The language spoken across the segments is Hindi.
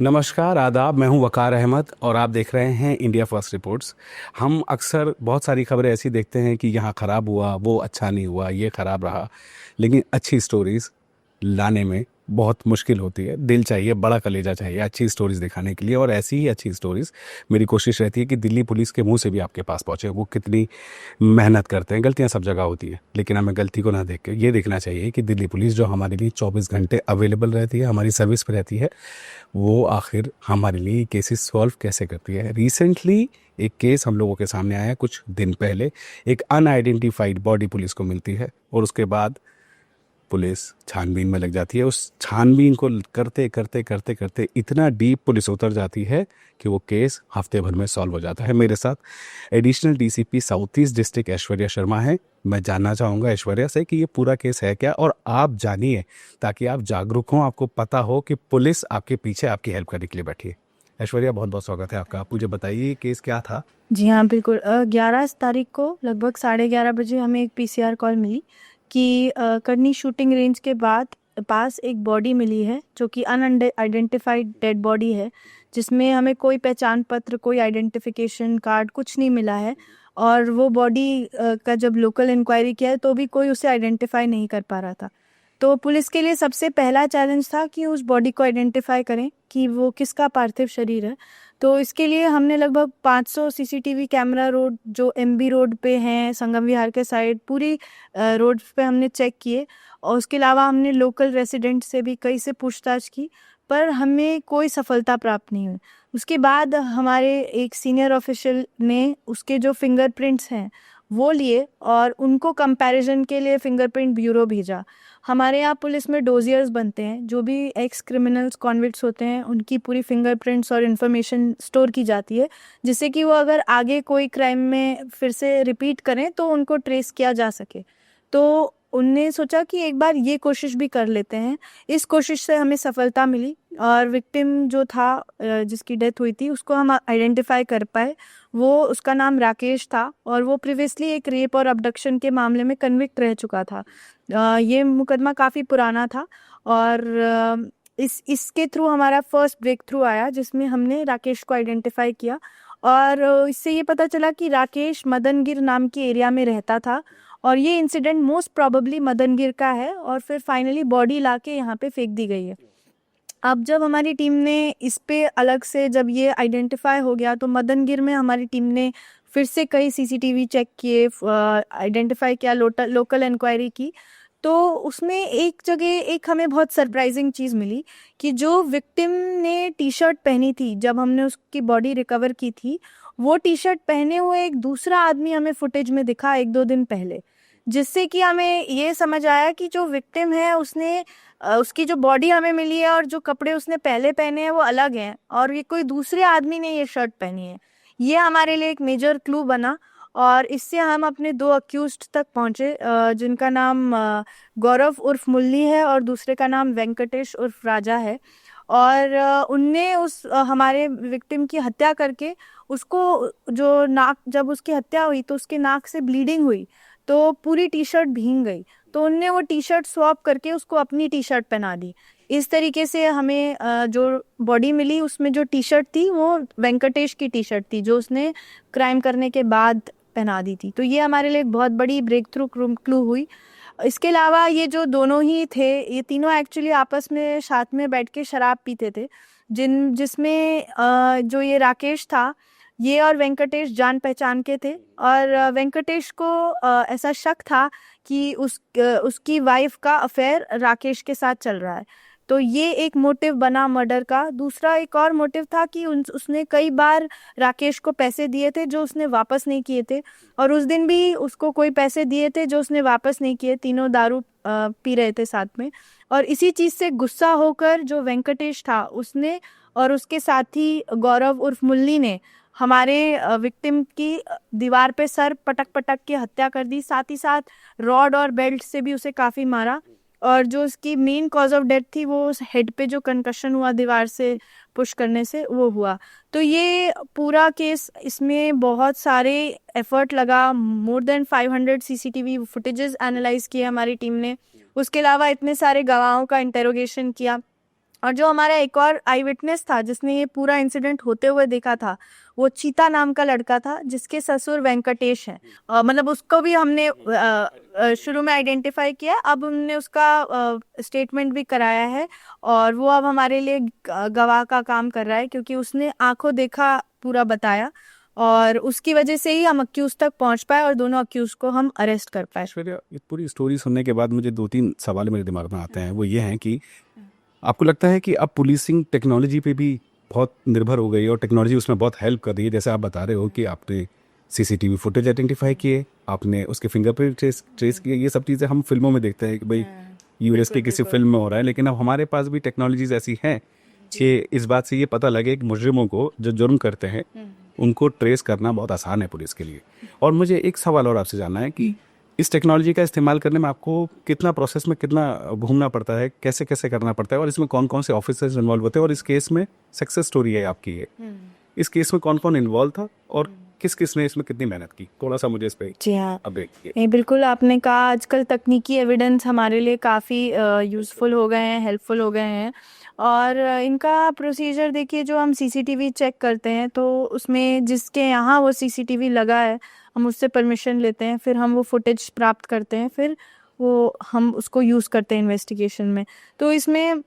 नमस्कार, आदाब। मैं हूं वकार अहमद और आप देख रहे हैं इंडिया फर्स्ट रिपोर्ट्स। हम अक्सर बहुत सारी खबरें ऐसी देखते हैं कि यहाँ ख़राब हुआ, वो अच्छा नहीं हुआ, ये ख़राब रहा, लेकिन अच्छी स्टोरीज़ लाने में बहुत मुश्किल होती है। दिल चाहिए, बड़ा कलेजा चाहिए अच्छी स्टोरीज़ दिखाने के लिए, और ऐसी ही अच्छी स्टोरीज़ मेरी कोशिश रहती है कि दिल्ली पुलिस के मुंह से भी आपके पास पहुँचे। वो कितनी मेहनत करते हैं। गलतियाँ सब जगह होती है, लेकिन हमें गलती को ना देख के ये देखना चाहिए कि दिल्ली पुलिस जो हमारे लिए 24 घंटे अवेलेबल रहती है, हमारी सर्विस पे रहती है, वो आखिर हमारे लिए केसेस सॉल्व कैसे करती है। रिसेंटली एक केस हम लोगों के सामने आया कुछ दिन पहले। एक अनआइडेंटिफाइड बॉडी पुलिस को मिलती है और उसके बाद पुलिस छानबीन में लग जाती है। उस छानबीन को करते करते करते करते इतना डीप पुलिस उतर जाती है कि वो केस हफ्ते भर में सॉल्व हो जाता है। मेरे साथ additional DCP south east district Aishwarya Sharma है। मैं जानना चाहूँगा ऐश्वर्या से कि ये पूरा केस है क्या, और आप जानिए ताकि आप जागरूक हों, आपको पता हो कि पुलिस आपके पीछे आपकी हेल्प करने के लिए बैठी है। ऐश्वर्या, बहुत बहुत स्वागत है आपका। आप मुझे बताइए ये केस क्या था। जी हाँ, बिल्कुल। 11 तारीख को लगभग 11:30 बजे हमें एक पीसीआर कॉल मिली कि करनी शूटिंग रेंज के बाद पास एक बॉडी मिली है जो कि अनआइडेंटिफाइड डेड बॉडी है, जिसमें हमें कोई पहचान पत्र, कोई आइडेंटिफिकेशन कार्ड कुछ नहीं मिला है। और वो बॉडी का जब लोकल इंक्वायरी किया है तो भी कोई उसे आइडेंटिफाई नहीं कर पा रहा था। तो पुलिस के लिए सबसे पहला चैलेंज था कि उस बॉडी को आइडेंटिफाई करें कि वो किसका पार्थिव शरीर है। तो इसके लिए हमने लगभग 500 सीसीटीवी कैमरा रोड जो एमबी रोड पे हैं, संगम विहार के साइड पूरी रोड पे हमने चेक किए। और उसके अलावा हमने लोकल रेसिडेंट से भी कई से पूछताछ की, पर हमें कोई सफलता प्राप्त नहीं हुई। उसके बाद हमारे एक सीनियर ऑफिशियल ने उसके जो फिंगरप्रिंट्स हैं वो लिए और उनको कंपैरिजन के लिए फिंगरप्रिंट ब्यूरो भेजा। हमारे यहाँ पुलिस में डोजियर्स बनते हैं, जो भी एक्स क्रिमिनल्स कॉन्विक्ट्स होते हैं उनकी पूरी फिंगरप्रिंट्स और इन्फॉर्मेशन स्टोर की जाती है, जिससे कि वो अगर आगे कोई क्राइम में फिर से रिपीट करें तो उनको ट्रेस किया जा सके। तो उनने सोचा कि एक बार ये कोशिश भी कर लेते हैं। इस कोशिश से हमें सफलता मिली और विक्टिम जो था, जिसकी डेथ हुई थी, उसको हम आइडेंटिफाई कर पाए। वो उसका नाम राकेश था और वो प्रीवियसली एक रेप और अबडक्शन के मामले में कन्विक्ट रह चुका था। ये मुकदमा काफ़ी पुराना था और इसके थ्रू हमारा फर्स्ट ब्रेक थ्रू आया, जिसमें हमने राकेश को आइडेंटिफाई किया। और इससे ये पता चला कि राकेश मदनगिर नाम के एरिया में रहता था और ये इंसिडेंट मोस्ट प्रोबेबली मदनगिर का है और फिर फाइनली बॉडी लाके यहाँ पे फेंक दी गई है। अब जब हमारी टीम ने इस पे अलग से जब ये आइडेंटिफाई हो गया तो मदनगिर में हमारी टीम ने फिर से कई सीसीटीवी चेक किए, आइडेंटिफाई किया, लोकल इंक्वायरी की। तो उसमें एक जगह एक हमें बहुत सरप्राइजिंग चीज़ मिली कि जो विक्टिम ने टी शर्ट पहनी थी जब हमने उसकी बॉडी रिकवर की थी, वो टी शर्ट पहने हुए एक दूसरा आदमी हमें फुटेज में दिखा 1-2 दिन पहले। जिससे कि हमें ये समझ आया कि जो विक्टिम है उसने उसकी जो बॉडी हमें मिली है और जो कपड़े उसने पहले पहने हैं वो अलग हैं और ये कोई दूसरे आदमी ने ये शर्ट पहनी है। ये हमारे लिए एक मेजर क्लू बना और इससे हम अपने 2 अक्यूज्ड तक पहुंचे, जिनका नाम गौरव उर्फ मुल्ली है और दूसरे का नाम वेंकटेश उर्फ राजा है। और उनने उस हमारे विक्टिम की हत्या करके उसको, जो नाक, जब उसकी हत्या हुई तो उसके नाक से ब्लीडिंग हुई तो पूरी टी शर्ट भीग गई। तो उनने वो टी शर्ट स्वैप करके उसको अपनी टी शर्ट पहना दी। इस तरीके से हमें जो बॉडी मिली उसमें जो टी शर्ट थी वो वेंकटेश की टी शर्ट थी जो उसने क्राइम करने के बाद पहना दी थी। तो ये हमारे लिए एक बहुत बड़ी ब्रेक थ्रू क्लू हुई। इसके अलावा ये जो दोनों ही थे, ये तीनों एक्चुअली आपस में साथ में बैठ के शराब पीते थे, जिसमें जो ये राकेश था, ये और वेंकटेश जान पहचान के थे। और वेंकटेश को ऐसा शक था कि उसकी वाइफ का अफेयर राकेश के साथ चल रहा है। तो ये एक मोटिव बना मर्डर का। दूसरा एक और मोटिव था कि उसने कई बार राकेश को पैसे दिए थे जो उसने वापस नहीं किए थे, और उस दिन भी उसको कोई पैसे दिए थे जो उसने वापस नहीं किए। तीनों दारू पी रहे थे साथ में, और इसी चीज़ से गुस्सा होकर जो वेंकटेश था उसने और उसके साथी गौरव उर्फ मुल्ली ने हमारे विक्टिम की दीवार पे सर पटक पटक के हत्या कर दी। साथ ही साथ रॉड और बेल्ट से भी उसे काफ़ी मारा। और जो उसकी मेन कॉज ऑफ डेथ थी वो उस हेड पे जो कंकशन हुआ दीवार से पुश करने से वो हुआ। तो ये पूरा केस, इसमें बहुत सारे एफर्ट लगा। More than 500 CCTV footages analyse किए हमारी टीम ने। उसके अलावा इतने सारे गवाहों का इंटेरोगेशन किया। और जो हमारा एक और आई विटनेस था जिसने ये पूरा इंसिडेंट होते हुए देखा था, वो चीता नाम का लड़का था जिसके ससुर वेंकटेश हैं। मतलब उसको भी हमने शुरू में आइडेंटिफाई किया, अब हमने उसका स्टेटमेंट भी कराया है और वो अब हमारे लिए गवाह का काम कर रहा है, क्योंकि उसने आंखों देखा पूरा बताया और उसकी वजह से ही हम अक्यूज तक पहुंच पाए और दोनों अक्यूज को हम अरेस्ट कर पाए। ऐश्वर्या, ये पूरी स्टोरी सुनने के बाद मुझे 2-3 सवाल मेरे दिमाग में आते हैं। वो ये हैं कि आपको लगता है कि अब पुलिसिंग टेक्नोलॉजी पे भी बहुत निर्भर हो गई और टेक्नोलॉजी उसमें बहुत हेल्प कर रही है? जैसे आप बता रहे हो कि आपने सीसीटीवी फुटेज आइडेंटिफाई किए, आपने उसके फिंगरप्रिंट ट्रेस किए। ये सब चीज़ें हम फिल्मों में देखते हैं कि भाई यूएस के किसी फिल्म में हो रहा है, लेकिन अब हमारे पास भी टेक्नोलॉजीज ऐसी हैं कि इस बात से ये पता लगे कि मुजरिमों को जो जुर्म करते हैं उनको ट्रेस करना बहुत आसान है पुलिस के लिए। और मुझे एक सवाल और आपसे जानना है कि इस टेक्नोलॉजी का इस्तेमाल करने में आपको कितना प्रोसेस में कितना घूमना पड़ता है, कैसे कैसे करना पड़ता है, और इसमें कौन कौन से ऑफिसर्स इन्वॉल्व होते हैं? और इस केस में सक्सेस स्टोरी है आपकी ये, इस केस में कौन कौन इन्वॉल्व था और किस किस ने इसमें कितनी मेहनत की? थोड़ा सा मुझे इस पे जी हाँ, अपडेट कीजिए। नहीं बिल्कुल, आपने कहा आजकल तकनीकी एविडेंस हमारे लिए काफ़ी यूज़फुल हो गए हैं, हेल्पफुल हो गए हैं। और इनका प्रोसीजर देखिए, जो हम सीसीटीवी चेक करते हैं तो उसमें जिसके यहाँ वो सीसीटीवी लगा है हम उससे परमिशन लेते हैं, फिर हम वो फुटेज प्राप्त करते हैं, फिर वो हम उसको यूज़ करते हैं इन्वेस्टिगेशन में। तो इसमें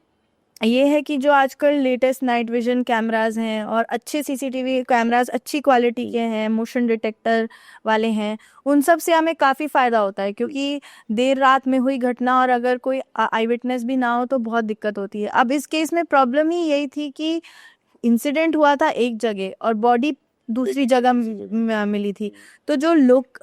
ये है कि जो आजकल लेटेस्ट नाइट विजन कैमरास हैं और अच्छे सीसीटीवी कैमरास अच्छी क्वालिटी के हैं, मोशन डिटेक्टर वाले हैं, उन सब से हमें काफ़ी फ़ायदा होता है, क्योंकि देर रात में हुई घटना और अगर कोई आई विटनेस भी ना हो तो बहुत दिक्कत होती है। अब इस केस में प्रॉब्लम ही यही थी कि इंसिडेंट हुआ था एक जगह और बॉडी दूसरी जगह मिली थी। तो जो लोग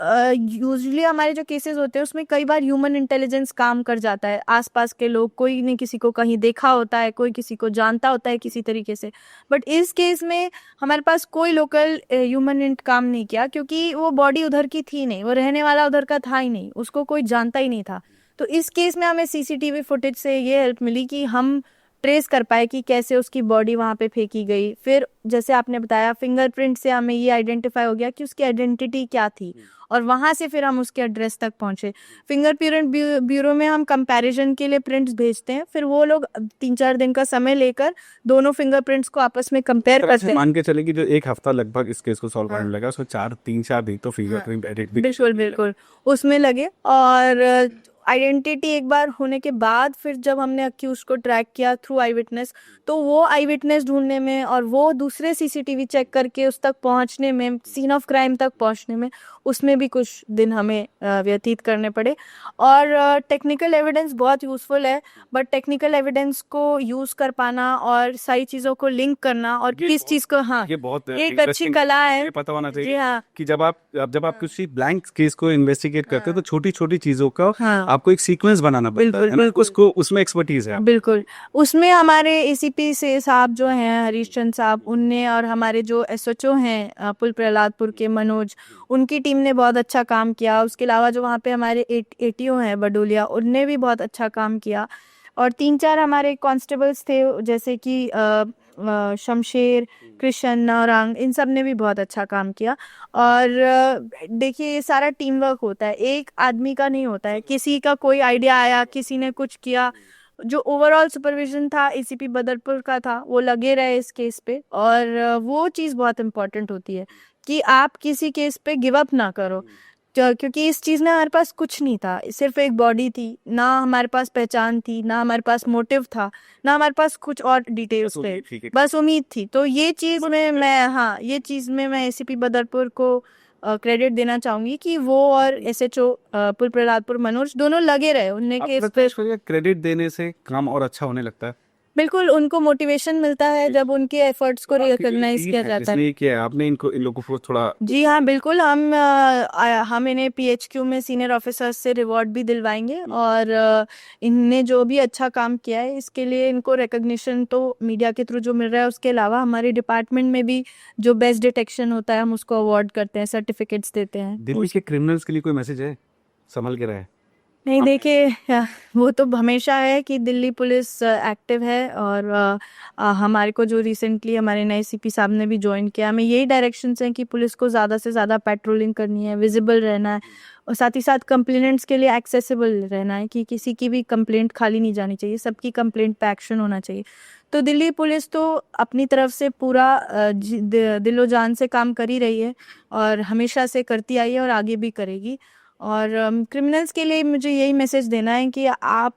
यूजुअली हमारे जो केसेस होते हैं उसमें कई बार ह्यूमन इंटेलिजेंस काम कर जाता है, आसपास के लोग, कोई ने किसी को कहीं देखा होता है, कोई किसी को जानता होता है किसी तरीके से। बट इस केस में हमारे पास कोई लोकल ह्यूमन इंट काम नहीं किया, क्योंकि वो बॉडी उधर की थी नहीं, वो रहने वाला उधर का था ही नहीं, उसको कोई जानता ही नहीं था। तो इस केस में हमें सीसीटीवी फुटेज से ये हेल्प मिली कि हम ट्रेस कर पाए कि कैसे उसकी बॉडी वहाँ पे फेंकी गई। फिर जैसे आपने बताया, फिंगरप्रिंट से हमें ये आइडेंटिफाई हो गया कि उसकी आइडेंटिटी क्या थी, और वहाँ से फिर हम उसके एड्रेस तक पहुँचे। फिंगरप्रिंट ब्यूरो में हम कंपैरिजन के लिए प्रिंट्स भेजते हैं, फिर वो लोग 3-4 दिन का समय लेकर दोनों फिंगरप्रिंट्स को आपस में कंपेयर करते हैं। मान के चले कि जो एक हफ्ता लगभग इस केस को सॉल्व करने लगा, उसमें 3-4 दिन तो फिंगरप्रिंट एडिट भी बिल्कुल बिल्कुल उसमें लगे। और आइडेंटिटी एक बार होने के बाद फिर जब हमने अक्यूज को ट्रैक किया थ्रू आई विटनेस, तो वो आई विटनेस ढूंढने में और वो दूसरे सीसीटीवी चेक करके उस तक पहुंचने में, सीन ऑफ क्राइम तक पहुंचने में, उसमें भी कुछ दिन हमें व्यतीत करने पड़े। और टेक्निकल एविडेंस बहुत यूज़फुल है, बट टेक्निकल एविडेंस को यूज़ कर पाना और सारी चीज़ों को लिंक करना और किस चीज़ को, हाँ, ये बहुत एक अच्छी कला है। ये पता होना जी चाहिए हाँ, कि जब आप किसी ब्लैंक केस को इन्वेस्टिगेट करते हो तो छोटी छोटी चीजों का हाँ, आपको एक सीक्वेंस बनाना पड़ता बिल्कुल, है ना? बिल्कुल। उसको उसमें एक्सपर्टीज है। बिल्कुल, उसमें हमारे एसीपी से साहब जो हैं, हरीश चंद साहब, उनने, और हमारे जो एसएचओ हैं पुल प्रहलादपुर के मनोज, उनकी टीम ने बहुत अच्छा काम किया। उसके अलावा जो वहाँ पे हमारे एटीओ हैं बडोलिया, उनने भी बहुत अच्छा काम किया। और 3-4 हमारे कांस्टेबल्स थे, जैसे कि शमशेर, कृष्ण, नौरंग, इन सब ने भी बहुत अच्छा काम किया। और देखिए, ये सारा टीम वर्क होता है, एक आदमी का नहीं होता है। किसी का कोई आइडिया आया, किसी ने कुछ किया, जो ओवरऑल सुपरविजन था एसीपी बदरपुर का था, वो लगे रहे इस केस पे। और वो चीज़ बहुत इम्पोर्टेंट होती है कि आप किसी केस पे गिव अप ना करो, क्योंकि इस चीज़ में हमारे पास कुछ नहीं था, सिर्फ एक बॉडी थी, ना हमारे पास पहचान थी, ना हमारे पास मोटिव था, ना हमारे पास कुछ और डिटेल्स थे, बस उम्मीद थी। तो ये चीज़ में मैं, हाँ, ये चीज़ में मैं एसीपी बदरपुर को क्रेडिट देना चाहूंगी कि वो और एसएचओ पुल प्रहलादपुर मनोज दोनों लगे रहे उनने केस पे। क्रेडिट देने से काम और अच्छा होने लगता है। बिल्कुल, उनको मोटिवेशन मिलता है जब उनके एफर्ट्स को रिकॉग्नाइज किया जाता है। इसलिए किया आपने इन लोगों को थोड़ा। जी हाँ, बिल्कुल, हम इन्हें पीएचक्यू में सीनियर ऑफिसर्स से रिवॉर्ड भी दिलवाएंगे। और इनने जो भी अच्छा काम किया है इसके लिए इनको रिकॉग्निशन तो मीडिया के थ्रू जो मिल रहा है, उसके अलावा हमारे डिपार्टमेंट में भी जो बेस्ट डिटेक्शन होता है हम उसको अवार्ड करते हैं, सर्टिफिकेट्स देते हैं। दिल्ली के क्रिमिनल्स के लिए कोई मैसेज है? संभल के रहे। नहीं देखिए, वो तो हमेशा है कि दिल्ली पुलिस एक्टिव है और हमारे को जो रिसेंटली हमारे नए सीपी साहब ने भी ज्वाइन किया, हमें यही डायरेक्शंस हैं कि पुलिस को ज़्यादा से ज़्यादा पेट्रोलिंग करनी है, विजिबल रहना है और साथ ही साथ कंप्लेनेंट्स के लिए एक्सेसिबल रहना है कि किसी की भी कंप्लेंट खाली नहीं जानी चाहिए, सबकी कंप्लेंट पे एक्शन होना चाहिए। तो दिल्ली पुलिस तो अपनी तरफ से पूरा दिलो जान से काम कर ही रही है और हमेशा से करती आई है और आगे भी करेगी। और क्रिमिनल्स के लिए मुझे यही मैसेज देना है कि आप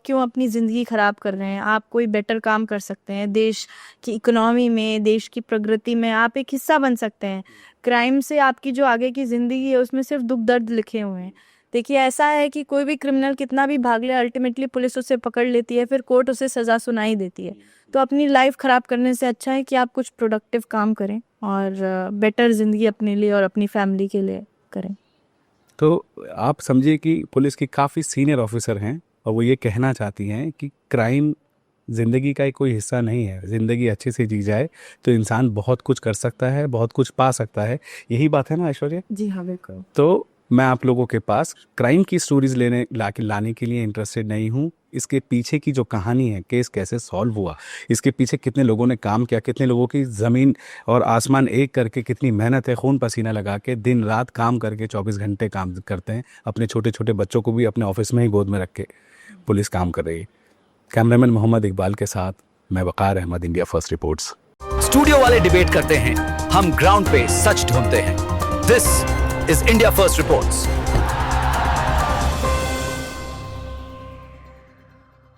क्यों अपनी ज़िंदगी ख़राब कर रहे हैं। आप कोई बेटर काम कर सकते हैं, देश की इकोनॉमी में, देश की प्रगति में आप एक हिस्सा बन सकते हैं। क्राइम से आपकी जो आगे की ज़िंदगी है उसमें सिर्फ दुख दर्द लिखे हुए हैं। देखिए ऐसा है कि कोई भी क्रिमिनल कितना भी भाग ले, अल्टीमेटली पुलिस उसे पकड़ लेती है, फिर कोर्ट उसे सज़ा सुना ही देती है। तो अपनी लाइफ ख़राब करने से अच्छा है कि आप कुछ प्रोडक्टिव काम करें और बेटर ज़िंदगी अपने लिए और अपनी फैमिली के लिए करें। तो आप समझिए कि पुलिस की काफ़ी सीनियर ऑफिसर हैं और वो ये कहना चाहती हैं कि क्राइम ज़िंदगी का कोई हिस्सा नहीं है। ज़िंदगी अच्छे से जी जाए तो इंसान बहुत कुछ कर सकता है, बहुत कुछ पा सकता है। यही बात है ना ऐश्वर्या? जी हाँ, बिल्कुल। तो मैं आप लोगों के पास क्राइम की स्टोरीज लाने के लिए इंटरेस्टेड नहीं हूँ। इसके पीछे की जो कहानी है, केस कैसे सॉल्व हुआ, इसके पीछे कितने लोगों ने काम किया, कितने लोगों की ज़मीन और आसमान एक करके कितनी मेहनत है, खून पसीना लगा के दिन रात काम करके 24 घंटे काम करते हैं। अपने छोटे छोटे बच्चों को भी अपने ऑफिस में ही गोद में रख के पुलिस काम कर रही है। कैमरामैन मोहम्मद इकबाल के साथ मैं Waqar Ahmad, India first reports. Studio वाले डिबेट करते हैं, हम ग्राउंड पे सच ढूंढते हैं। This is India first reports.